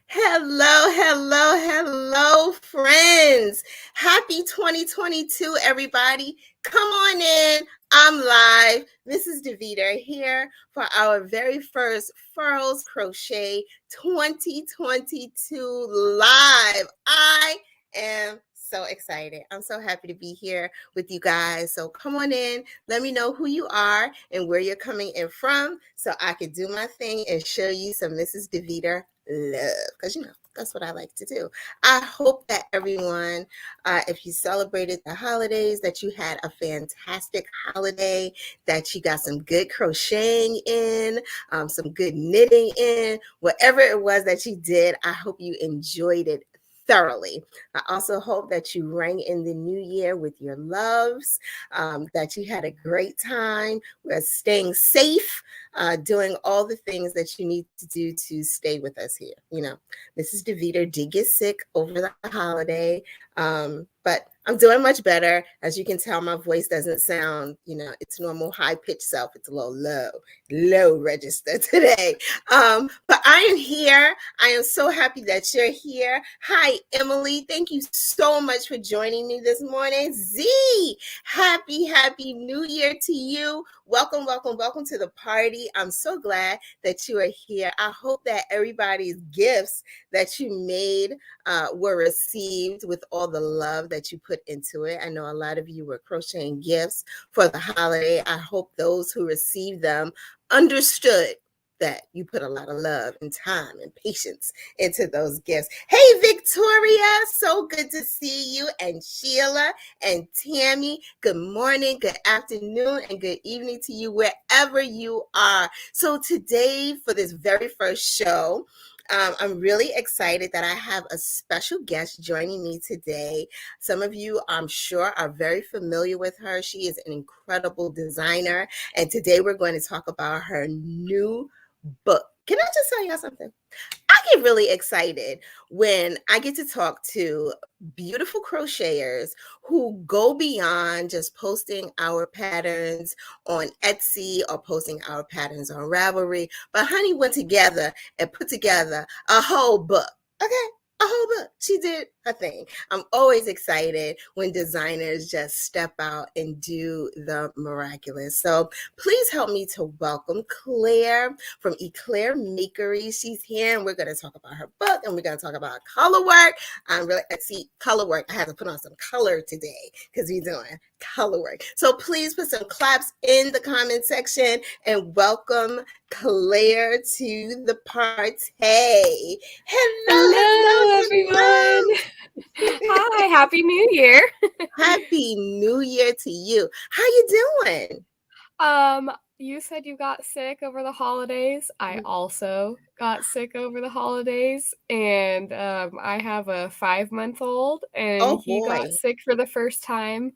Hello, hello, hello, friends. Happy 2022, everybody. Come on in. I'm live. This is Deveter here for our very first Furls Crochet 2022 live. I am so excited. I'm so happy to be here with you guys. So come on in. Let me know who you are and where you're coming in from so I could do my thing and show you some Mrs. Deveter love, because that's what I like to do. I hope that everyone, if you celebrated the holidays, that you had a fantastic holiday, that you got some good crocheting in, some good knitting in, whatever it was that you did. I hope you enjoyed it thoroughly. I also hope that you rang in the new year with your loves, that you had a great time. We're staying safe, doing all the things that you need to do to stay with us here. Mrs. DeVita did get sick over the holiday, but I'm doing much better. As you can tell, my voice doesn't sound, its normal high-pitched self. It's a little low register today. But I am here. I am so happy that you're here. Hi, Emily. Thank you so much for joining me this morning. Z, happy New Year to you. Welcome to the party. I'm so glad that you are here. I hope that everybody's gifts that you made were received with all the love that you put into it. I know a lot of you were crocheting gifts for the holiday. I hope those who received them understood that you put a lot of love and time and patience into those gifts. Hey, Victoria, so good to see you. And Sheila and Tammy, good morning, good afternoon, and good evening to you wherever you are. So today, for this very first show, I'm really excited that I have a special guest joining me today. Some of you, I'm sure, are very familiar with her. She is an incredible designer, and today we're going to talk about her new book. Can I just tell you something? I get really excited when I get to talk to beautiful crocheters who go beyond just posting our patterns on Etsy or posting our patterns on Ravelry, but honey went together and put together a whole book. Okay, a whole book. She did her thing. I'm always excited when designers just step out and do the miraculous. So please help me to welcome Claire from Eclair Makery. She's here and we're going to talk about her book and we're going to talk about color work. Color work. I had to put on some color today because we're doing color work. So please put some claps in the comment section and welcome Claire to the party. Hello, everyone. Hi, Happy New Year. Happy New Year to you. How you doing? You said you got sick over the holidays. I also got sick over the holidays, and I have a 5-month-old, and Oh he got boy. sick for the first time.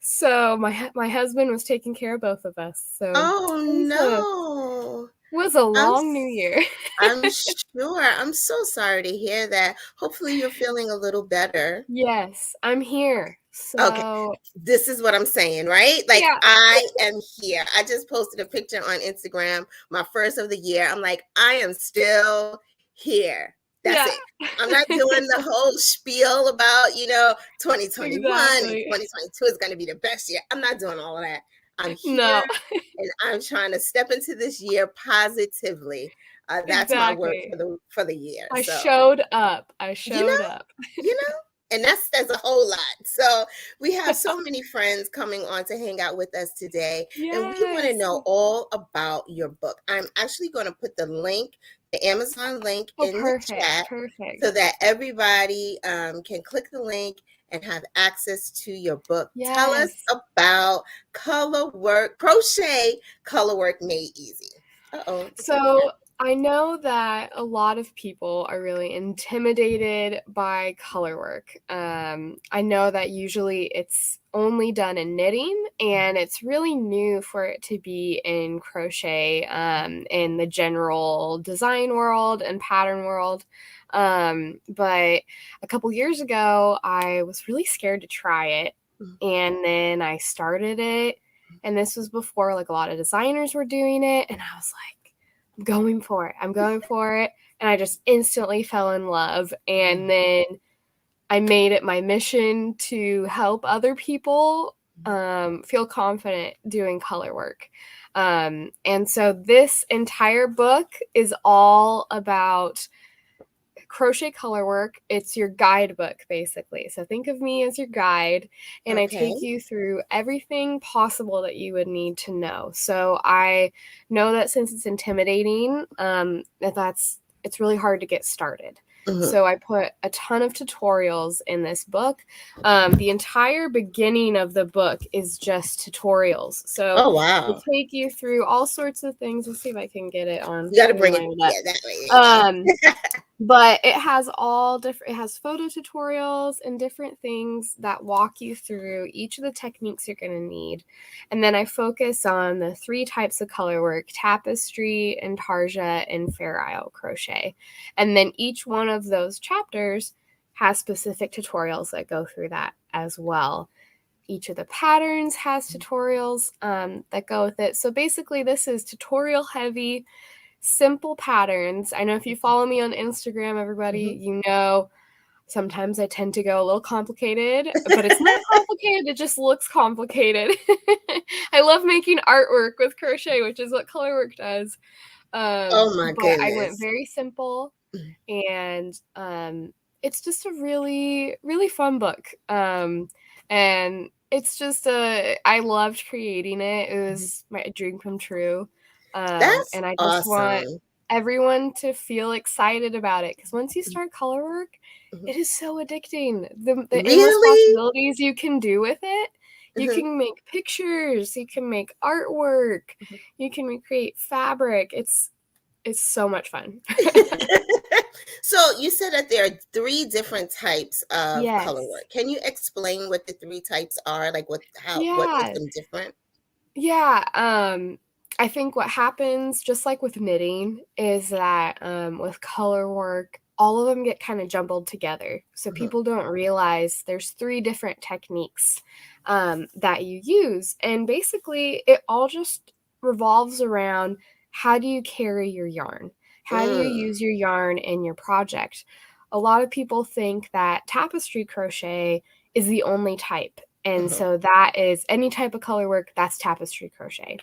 So my husband was taking care of both of us. So Oh was a no. long New Year. I'm sure. I'm so sorry to hear that. Hopefully you're feeling a little better. Yes, I'm here. Okay. So This is what I'm saying, right? Like, yeah, I am here. I just posted a picture on Instagram, my first of the year. I'm like, I am still here. That's yeah. it. I'm not doing the whole spiel about, 2021 and Exactly. 2022 is going to be the best year. I'm not doing all of that. I'm here No, and I'm trying to step into this year positively. That's my word exactly. for the year. I So, showed up. I you know, showed up. you know, and that says a whole lot. So we have so many friends coming on to hang out with us today, and we want to Yes. know all about your book. I'm actually going to put the link, the Amazon link, Oh, in the perfect. chat Perfect. so that everybody can click the link and have access to your book. Tell us Yes. about color work made easy. It's over there. So I know that a lot of people are really intimidated by color work. I know that usually it's only done in knitting, and it's really new for it to be in crochet, in the general design world and pattern world. But a couple years ago, I was really scared to try it, and then I started it. And this was before like a lot of designers were doing it, and I was like, going for it. I'm going for it. And I just instantly fell in love. And then I made it my mission to help other people feel confident doing color work. And so this entire book is all about crochet color work. It's your guidebook, basically. So think of me as your guide, and I Okay. take you through everything possible that you would need to know. So I know that since it's intimidating, it's really hard to get started. So I put a ton of tutorials in this book. The entire beginning of the book is just tutorials. So Oh, wow. I take you through all sorts of things. Let's see if I can get it on. You got to bring it. Yeah, that way. There you go. But it has it has photo tutorials and different things that walk you through each of the techniques you're going to need. And then I focus on the 3 types of color work: tapestry, intarsia, and fair isle crochet. And then each one of those chapters has specific tutorials that go through that as well. Each of the patterns has tutorials that go with it. So basically, this is tutorial heavy, simple patterns. I know if you follow me on Instagram, everybody, you know sometimes I tend to go a little complicated, but it's not complicated, it just looks complicated. I love making artwork with crochet, which is what Colorwork does. Oh, my But I went goodness. very simple, and it's just a really, really fun book. And it's just I loved creating it. It was my dream come true. That's And I just want awesome. everyone to feel excited about it, because once you start color work, it is so addicting. The endless Really? possibilities you can do with it. You can make pictures, you can make artwork, you can create fabric. It's so much fun. So you said that there are 3 different types of color Yes. work. Can you explain what the 3 types are? Like what makes Yeah. them different? Yeah. I think what happens, just like with knitting, is that with color work, all of them get kind of jumbled together. So people don't realize there's 3 different techniques that you use. And basically, it all just revolves around, how do you carry your yarn? How do you Mm, use your yarn in your project? A lot of people think that tapestry crochet is the only type. And so that is any type of color work, that's tapestry crochet.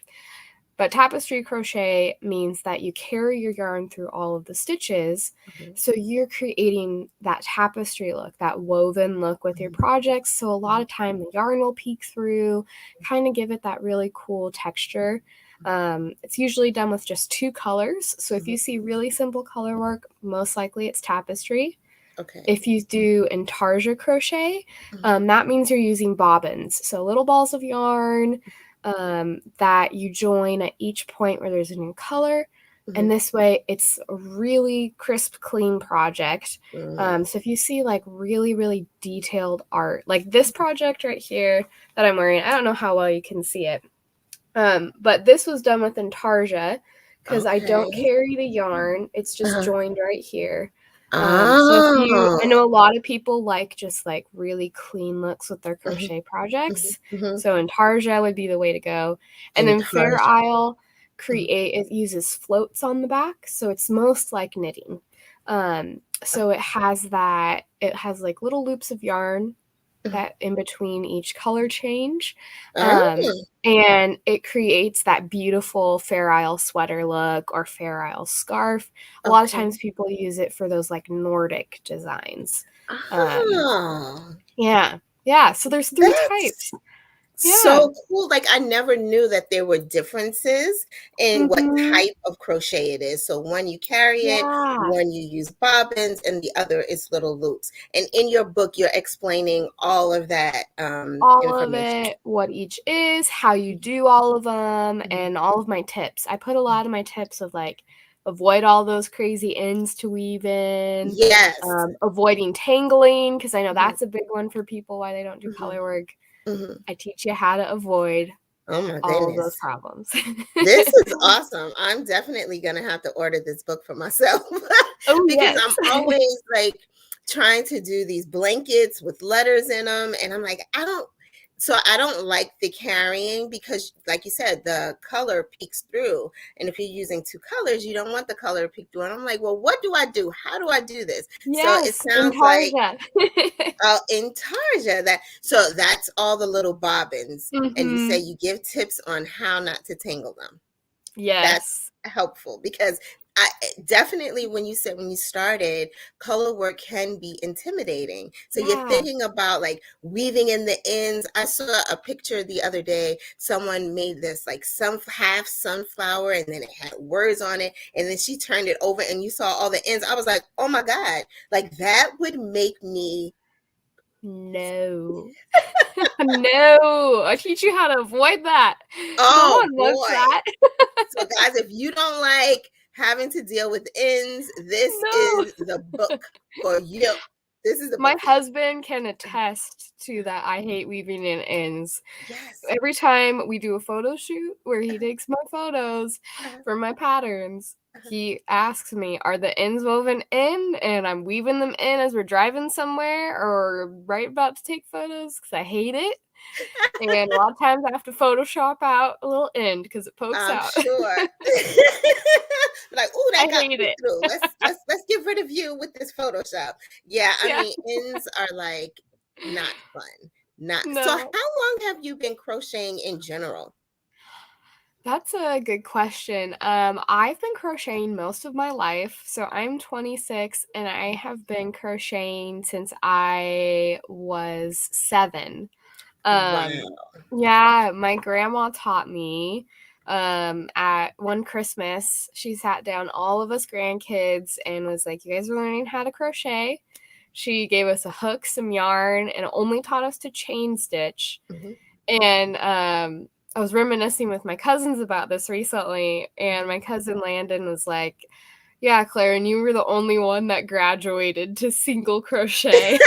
But tapestry crochet means that you carry your yarn through all of the stitches. So you're creating that tapestry look, that woven look with your projects. So a lot of time the yarn will peek through, kind of give it that really cool texture. It's usually done with just 2 colors. So if you see really simple color work, most likely it's tapestry. Okay. If you do intarsia crochet, that means you're using bobbins. So little balls of yarn that you join at each point where there's a new color. And this way, it's a really crisp, clean project. So if you see like really, really detailed art, like this project right here that I'm wearing, I don't know how well you can see it, but this was done with intarsia because I don't Okay. carry the yarn. It's just joined right here. So I Oh. know a lot of people like just like really clean looks with their crochet projects. So intarsia would be the way to go. And then Fair Intarsia. Isle it uses floats on the back, so it's most like knitting. So it has like little loops of yarn that in between each color change. Oh, And it creates that beautiful Fair Isle sweater look or Fair Isle scarf. A lot of okay. times people use it for those like Nordic designs. Um, Oh, yeah. Yeah. So there's 3 that's types. Yeah. so cool. Like I never knew that there were differences in what Mhm. type of crochet it is. So one you carry it, Yeah. one you use bobbins, and the other is little loops. And in your book, you're explaining all of that All of information. it, what each is, how you do all of them, and all of my tips. I put a lot of my tips of like avoid all those crazy ends to weave in, Yes. avoiding tangling, because I know Mhm, that's a big one for people why they don't do mhm, color work. mhm. I teach you how to avoid Oh my all of those goodness. problems. This is awesome. I'm definitely gonna have to order this book for myself Oh, because yes. I'm always like trying to do these blankets with letters in them, and I'm like, I don't. So I don't like the carrying because, like you said, the color peeks through. And if you're using two colors, you don't want the color to peek through. And I'm like, well, what do I do? How do I do this? So it Yes, sounds like Intarsia. in Tarja so that's all the little bobbins. And you say Mm-hmm. you give tips on how not to tangle them. That's Yes. helpful because I definitely, when you said when you started, color work can be intimidating. So you're Yeah. thinking about like weaving in the ends. I saw a picture the other day. Someone made this like some half sunflower and then it had words on it. And then she turned it over and you saw all the ends. I was like, oh my God, like that would make me. No. No. I teach you how to avoid that. No Oh one wants boy. that. So guys, if you don't like having to deal with ends, this No. is the book for you. This is the My book for you. husband can attest to that. I hate weaving in ends. Yes. Every time we do a photo shoot where he takes my photos Uh-huh. for my patterns, Uh-huh. he asks me, are the ends woven in? And I'm weaving them in as we're driving somewhere or right about to take photos because I hate it. And a lot of times I have to Photoshop out a little end because it pokes I'm out. sure. Like, oh, I that got hate me it. through. Let's get rid of you with this Photoshop. Yeah, I Yeah. mean, ends are like not fun. Not so. How No. long have you been crocheting in general? That's a good question. I've been crocheting most of my life. So I'm 26 and I have been crocheting since I was 7. Um, Wow. yeah, my grandma taught me at one Christmas. She sat down all of us grandkids and was like, "You guys are learning how to crochet." She gave us a hook, some yarn, and only taught us to chain stitch. Mhm. And I was reminiscing with my cousins about this recently, and my cousin Landon was like, "Yeah, Claire, and you were the only one that graduated to single crochet."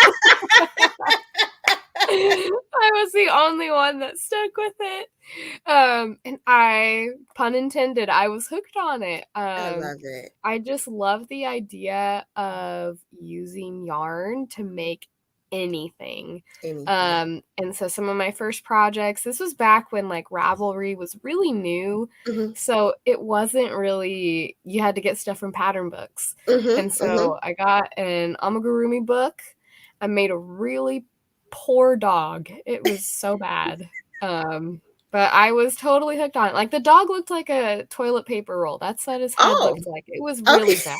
I was the only one that stuck with it. And I, pun intended, I was hooked on it. I love it. I just love the idea of using yarn to make anything. Anything. And so some of my first projects, this was back when like Ravelry was really new. Mhm. So it wasn't really, you had to get stuff from pattern books. Mhm. And Mhm. so I got an amigurumi book. I made a really poor dog. It was so bad. But I was totally hooked on it. Like the dog looked like a toilet paper roll. That's what his head Oh, looked like. It was okay. really bad.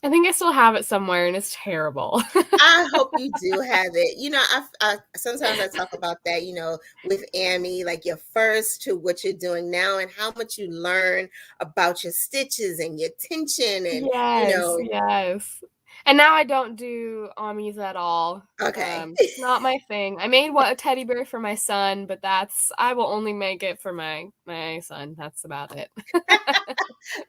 I think I still have it somewhere and it's terrible. I hope you do have it. You know, I sometimes I talk about that, you know, with Amy, like your first to what you're doing now and how much you learn about your stitches and your tension and, you Yes, know, yes. And now I don't do amis at all. okay. It's not my thing. I made a teddy bear for my son, but I will only make it for my son. That's about it.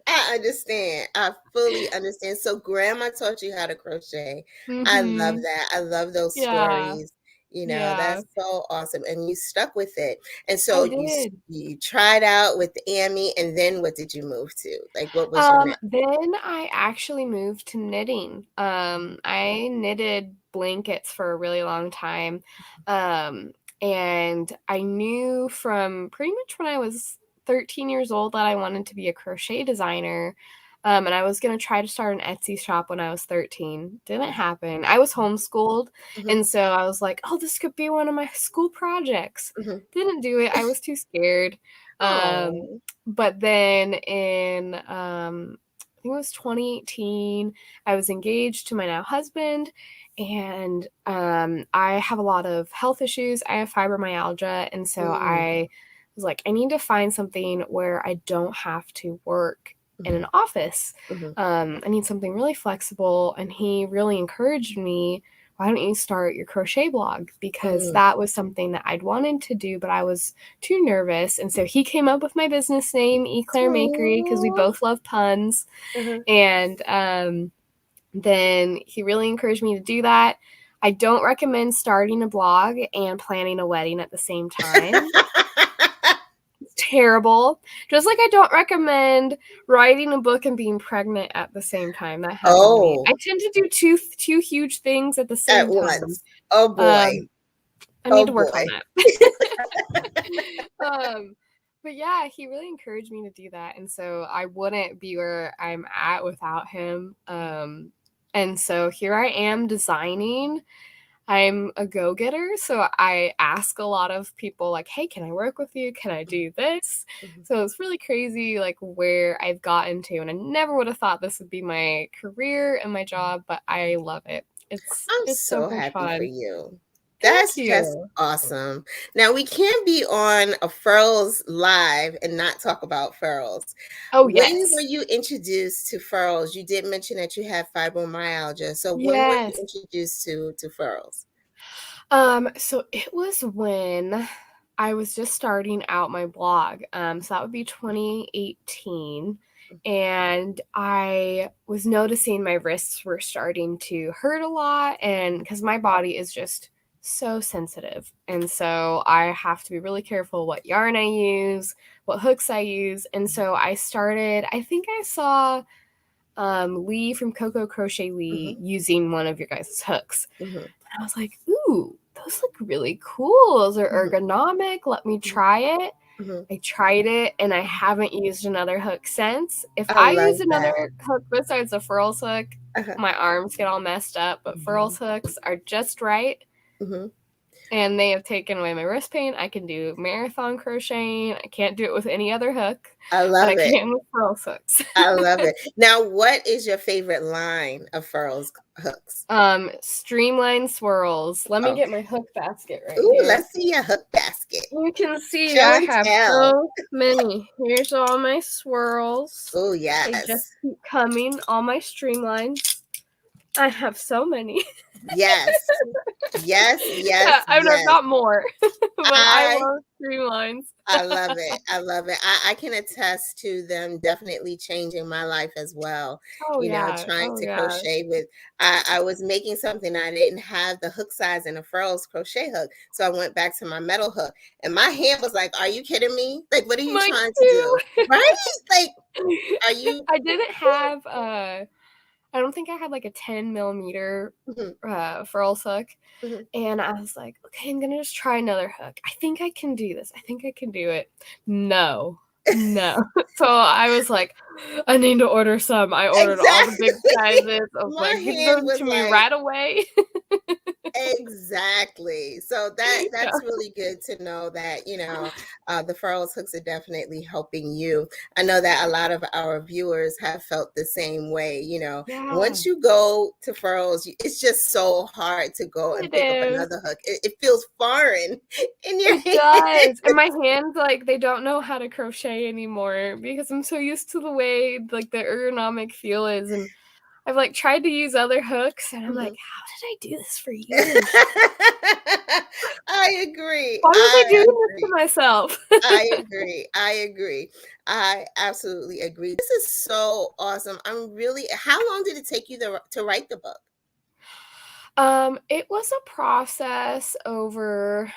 I understand. I fully understand. So grandma taught you how to crochet. I love Mhm. that. I love those Yeah. stories. You know, Yeah. that's so awesome. And you stuck with it. And I so did. you tried out with Amy and then what did you move to? Like what was your next? Then I actually moved to knitting. I knitted blankets for a really long time. And I knew from pretty much when I was 13 years old that I wanted to be a crochet designer. And I was going to try to start an Etsy shop when I was 13. Didn't happen. I was homeschooled. Mm-hmm, And so I was like, oh, this could be one of my school projects. mm-hmm. Didn't do it. I was too scared. Um, Oh. but then in I think it was 2018, I was engaged to my now husband, and I have a lot of health issues. I have fibromyalgia, and so Mm, I was like, I need to find something where I don't have to work in mhm, an office. mhm, I need something really flexible, and he really encouraged me, why don't you start your crochet blog? Because mm, that was something that I'd wanted to do, but I was too nervous. And so he came up with my business name, Claire Makery, because we aw, both love puns. uh-huh. And then he really encouraged me to do that. I don't recommend starting a blog and planning a wedding at the same time. It's terrible. Just like I don't recommend writing a book and being pregnant at the same time. That happened to me. Oh, I tend to do two huge things at the at same time. once. Oh Um, boy. I need Oh to work on boy. that. But yeah, he really encouraged me to do that. And so I wouldn't be where I'm at without him. And so here I am designing. I'm a go-getter, so I ask a lot of people like, "Hey, can I work with you? Can I do this?" Mhm. So it's really crazy like where I've gotten to, and I never would have thought this would be my career and my job, but I love it. I'm It's so so much happy for fun. you. Thank That's just you. awesome. Now we can't be on a furls live and not talk about furls. Oh, When were yes. you introduced to furls? You did mention that you have fibromyalgia. So when were you Yes. introduced to furls? So it was when I was just starting out my blog. So that would be 2018. And I was noticing my wrists were starting to hurt a lot. And because my body is just so sensitive. And so I have to be really careful what yarn I use, what hooks I use. And so I started, I think I saw Lee from Coco Crochet Lee Mhm, using one of your guys' hooks. mhm, I was like, "Ooh, those look really cool. Those are mhm, ergonomic. Let me mhm, try it." mhm. I tried it and I haven't used another hook since. If I I love use that. another hook besides a furls hook, Uh-huh. my arms get all messed up, but furls Mhm, hooks are just right mhm. and they have taken away my wrist pain. I can do marathon crocheting. I can't do it with any other hook, I but love I it. can with furls hooks. I love it. Now, what is your favorite line of furls hooks? Streamline swirls. Let me get Okay. my hook basket right Ooh, here. let's see your hook basket. You can see Show I and have tell. so many. Here's all my swirls. Oh, They just yes. keep coming. All my streamlines. I have so many. Yes. Yes, yes, Yeah, I mean, I've yes. got more, but I I love streamlines. I love it. I love it. I can attest to them definitely changing my life as well. Oh You know, yeah. trying Oh to yeah. crochet with, I was making something, I didn't have the hook size in a furls crochet hook. So I went back to my metal hook and my hand was like, are you kidding me? Like, what are you Mine trying to do? too. Right? Like, are you? I didn't have I don't think I had like a 10 millimeter Mhm, furl hook. mhm. And I was like, okay, I'm gonna just try another hook. I think I can do this. I think I can do it. No, no. So I was like, I need to order some. I ordered all the big Exactly. sizes. I was My like, give hand them was to me like, right away. exactly. So Yeah. that's really good to know that, the furrows hooks are definitely helping you. I know that a lot of our viewers have felt the same way. Yeah, Once you go to furrows, it's just so hard to go and it pick up is. another hook. It feels foreign in your It hand. does. And my hands, like, they don't know how to crochet anymore because I'm so used to the way, like, the ergonomic feel is. And I've, like, tried to use other hooks, and I'm like, Mhm. how did I do this for years? I agree. Why was I I doing this to agree. myself? I agree. I agree. I absolutely agree. This is so awesome. How long did it take you to write the book? It was a process over,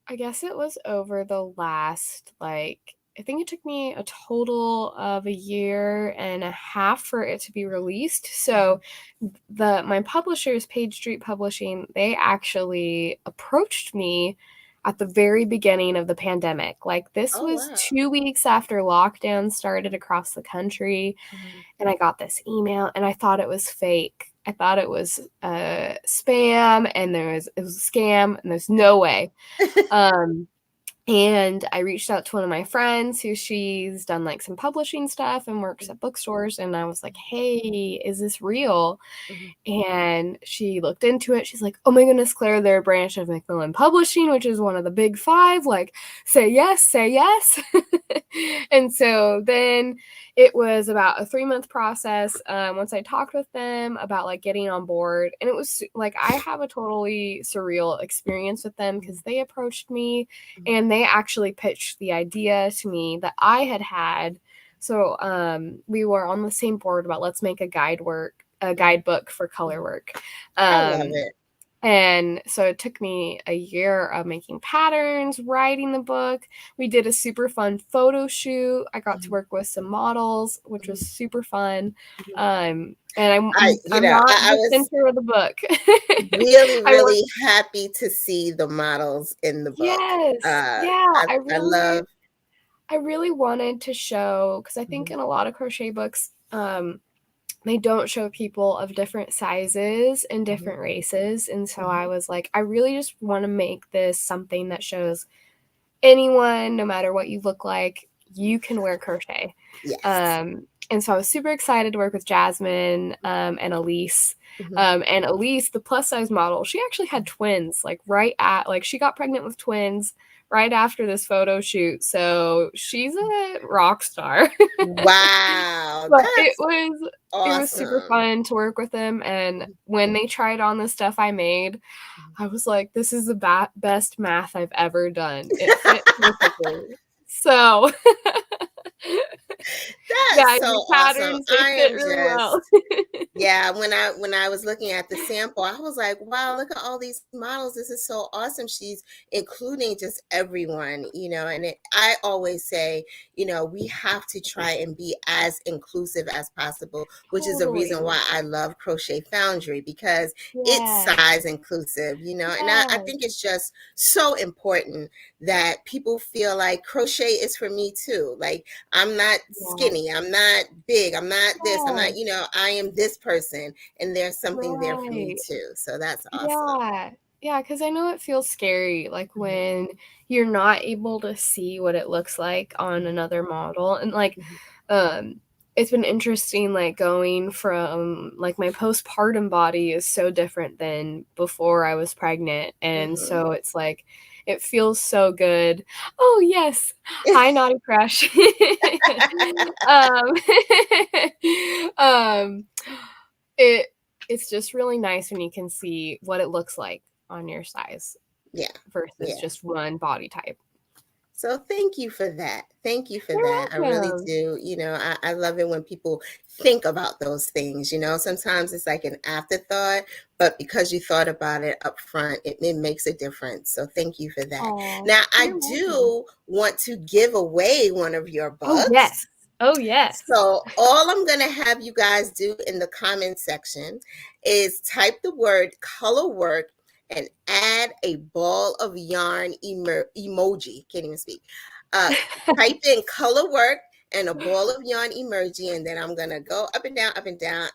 I guess it was over the last, like, I think it took me a total of a year and a half for it to be released. So Mhm. the my publishers, Page Street Publishing, they actually approached me at the very beginning of the pandemic. Like this Oh, was wow. 2 weeks after lockdown started across the country. Mhm. And I got this email and I thought it was fake. I thought it was spam and it was a scam and there's no way. Um, and I reached out to one of my friends who she's done like some publishing stuff and works at bookstores. And I was like, hey, is this real? Mhm. And she looked into it. She's like, "Oh my goodness, Claire, they're a branch of Macmillan Publishing, which is one of the big five. Like, say yes, say yes." And so then it was about a 3-month process. Once I talked with them about like getting on board, and it was like I have a totally surreal experience with them because they approached me Mhm. and they actually pitched the idea to me that I had had. So we were on the same board about let's make a guidebook for color Mhm. work. I love Um, it. And so it took me a year of making patterns, writing the book. We did a super fun photo shoot. I got to work with some models, which was super fun. And I'm not I the was center of the book. really, I work. really happy to see the models in the book. Yes. Yeah. I love. I really wanted to show, because I think in a lot of crochet books, they don't show people of different sizes and different races. And so I was like, I really just want to make this something that shows anyone, no matter what you look like, you can wear crochet. Yes. And so I was super excited to work with Jasmine and Elise. And Elise, the plus size model, she actually had twins, like she got pregnant with twins right after this photo shoot. So she's a rock star. Wow, But that's it was super awesome. fun to work with them. And when they tried on the stuff I made, I was like, this is the best math I've ever done. It fit perfectly. So That's yeah, so your awesome. patterns, they I fit am really well. just, yeah, when I was looking at the sample, I was like, wow, look at all these models. This is so awesome. She's including just everyone, and I always say, we have to try and be as inclusive as possible, which is the reason Totally. why I love Crochet Foundry, because it's Yes. size inclusive, and I Yes. think it's just so important that people feel like crochet is for me too. Like, I'm not Yeah. skinny, I'm not big, I'm not this, I'm not, Yes. I am this person, and there's something there for me Right. too. So that's awesome. Yeah. Yeah, because I know it feels scary, like, when you're not able to see what it looks like on another model, and, like, um, it's been interesting, like, going from like, my postpartum body is so different than before I was pregnant, and Mhm. so it's like, it feels so good. Oh, yes. Hi, Naughty Crush. Um, um, it it's just really nice when you can see what it looks like on your size Yeah. versus Yeah. just one body type. So thank you for that. Thank you for You're that. I really welcome. do. I love it when people think about those things. Sometimes it's like an afterthought, but because you thought about it up front, it makes a difference. So thank you for that. Aw, Now, I you're welcome. do want to give away one of your Oh, books. yes. Oh, yes. So all I'm going to have you guys do in the comment section is type the word colorwork and add a ball of yarn emoji. Can't even speak. Uh, Type in colorwork and a ball of yarn emoji, and then I'm going to go up and down,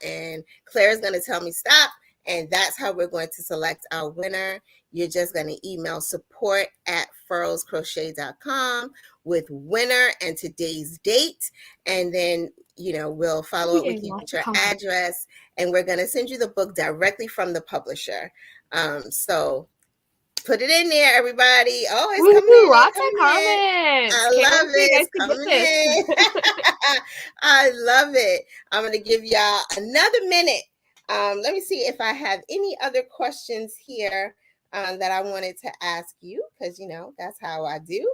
and Claire's going to tell me stop, and that's how we're going to select our winner. You're just going to email support@furlscrochet.com with winner and today's date, and then we'll follow We up with gave you lots with of your comments. address, and we're going to send you the book directly from the publisher. So put it in there, everybody. Oh, it's coming Woo, in, it's lots of coming in. comments. I Can't love wait for you it, guys it's to get coming this. in. I love it. I'm going to give y'all another minute. Let me see if I have any other questions here that I wanted to ask you, because that's how I do.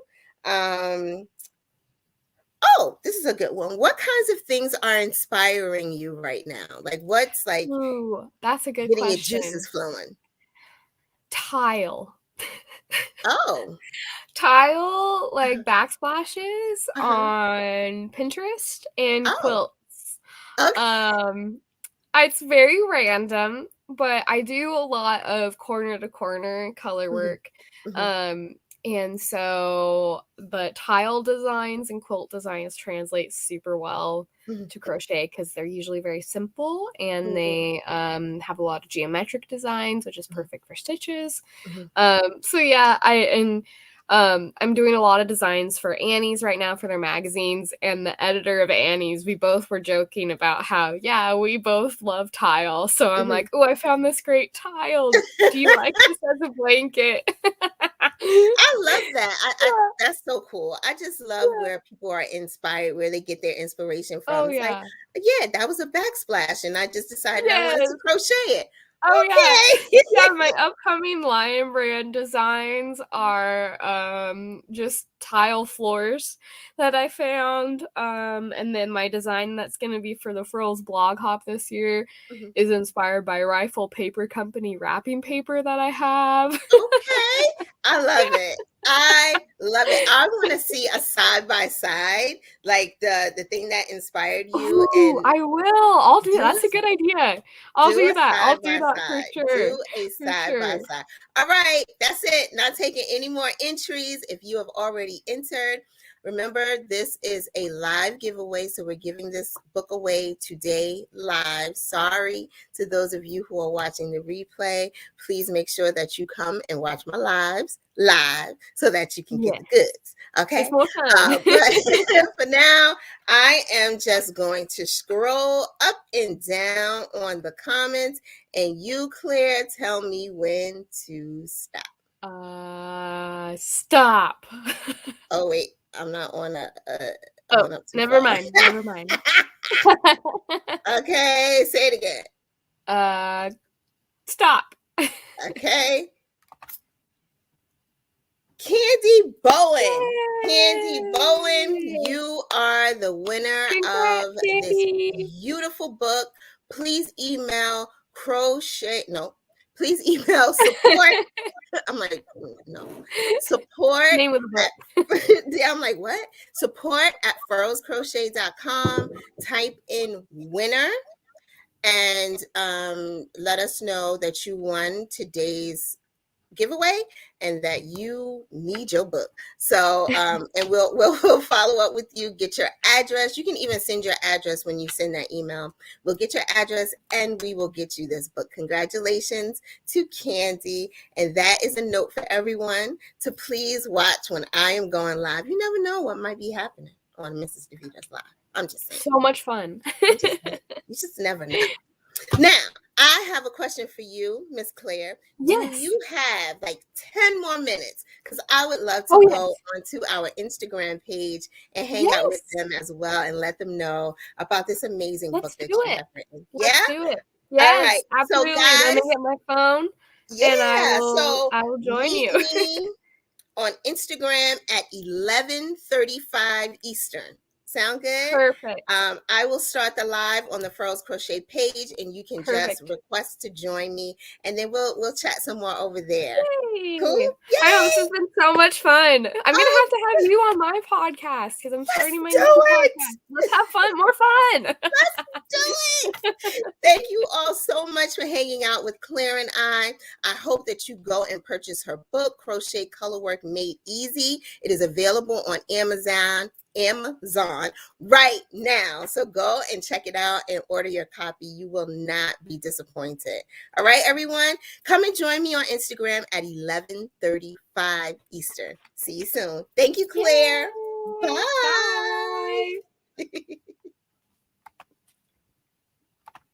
Oh, this is a good one. What kinds of things are inspiring you right now? Like, what's like Ooh, that's a good getting your juices question. flowing? Tile. Oh, Tile, like, backsplashes uh-huh. on Pinterest and Oh, quilts. okay. Um, it's very random, but I do a lot of corner to corner color Mhm, work. mhm, Um, and so the tile designs and quilt designs translate super well mhm, to crochet because they're usually very simple and mhm, they have a lot of geometric designs, which is mhm, perfect for stitches. mhm. So yeah, I'm doing a lot of designs for Annie's right now for their magazines, and the editor of Annie's, we both were joking about how, yeah, we both love tile. So I'm Mhm. like, oh, I found this great tile. Do you like this as a blanket? I love that. Yeah, That's so cool. I just love yeah. where people are inspired, where they get their inspiration from. Oh It's like, yeah. yeah, that was a backsplash, and I just decided I wanted Yes. to crochet it. Oh, yeah. Okay. Yeah, my upcoming Lion Brand designs are just tile floors that I found. And then my design that's going to be for the Frills blog hop this year Mhm. is inspired by Rifle Paper Company wrapping paper that I have. Okay. I love it. I love it. I want to see a side by side, like the thing that inspired you, Ooh, and I will. I'll do do that's a a good idea. I'll do do a that. I'll side do by that for side. sure. Do a For side by sure. side. All right, that's it. Not taking any more entries. If you have already entered, remember this is a live giveaway, so we're giving this book away today live. Sorry to those of you who are watching the replay. Please make sure that you come and watch my lives live so that you can get Yes. the goods. Okay. It's more fun. But for now, I am just going to scroll up and down on the comments, and you, Claire, tell me when to stop. Stop. Oh wait, I'm not on I Oh, went up too never far. mind. Never mind. Okay, say it again. Stop. Okay. Candy Bowen. Candy Bowen, Yay! you are the winner Congrats, of this Candy. beautiful book. Please email crochet. No, please email support. I'm like, no. Support Name of the book. yeah, I'm like, what? Support at furrowscrochet.com. Type in winner and let us know that you won today's giveaway and that you need your book. So and we'll follow up with you, get your address. You can even send your address when you send that email. We'll get your address and we will get you this book. Congratulations to Candy. And that is a note for everyone to please watch when I am going live. You never know what might be happening on Mrs. Deveter's Live. I'm just saying. So much fun. You just never know. Now, I have a question for you, Miss Claire. Do Yes. you have like 10 more minutes? Because I would love to Oh, go yes. onto our Instagram page and hang out with Yes. them as well and let them know about this amazing book Let's that do you it. have written. Yeah? Let's do it. All right. Yes, So, absolutely. Let me guys, get my phone and yeah. So, I will join meet you. me on Instagram at 11:35 Eastern. Sound good? Perfect. I will start the live on the Furls Crochet page, and you can just Perfect. request to join me, and then we'll chat some more over there. Yay. Cool? I know this Yay! has been so much fun. I'm gonna Oh, have you on my podcast because I'm let's starting my do new it! podcast. Let's have fun, more fun. Let's do it! Thank you all so much for hanging out with Claire and I. I hope that you go and purchase her book, Crochet Colorwork Made Easy. It is available on Amazon right now. So go and check it out and order your copy. You will not be disappointed. All right, everyone. Come and join me on Instagram at 11:35 Eastern. See you soon. Thank you, Claire. Yay. Bye. Bye.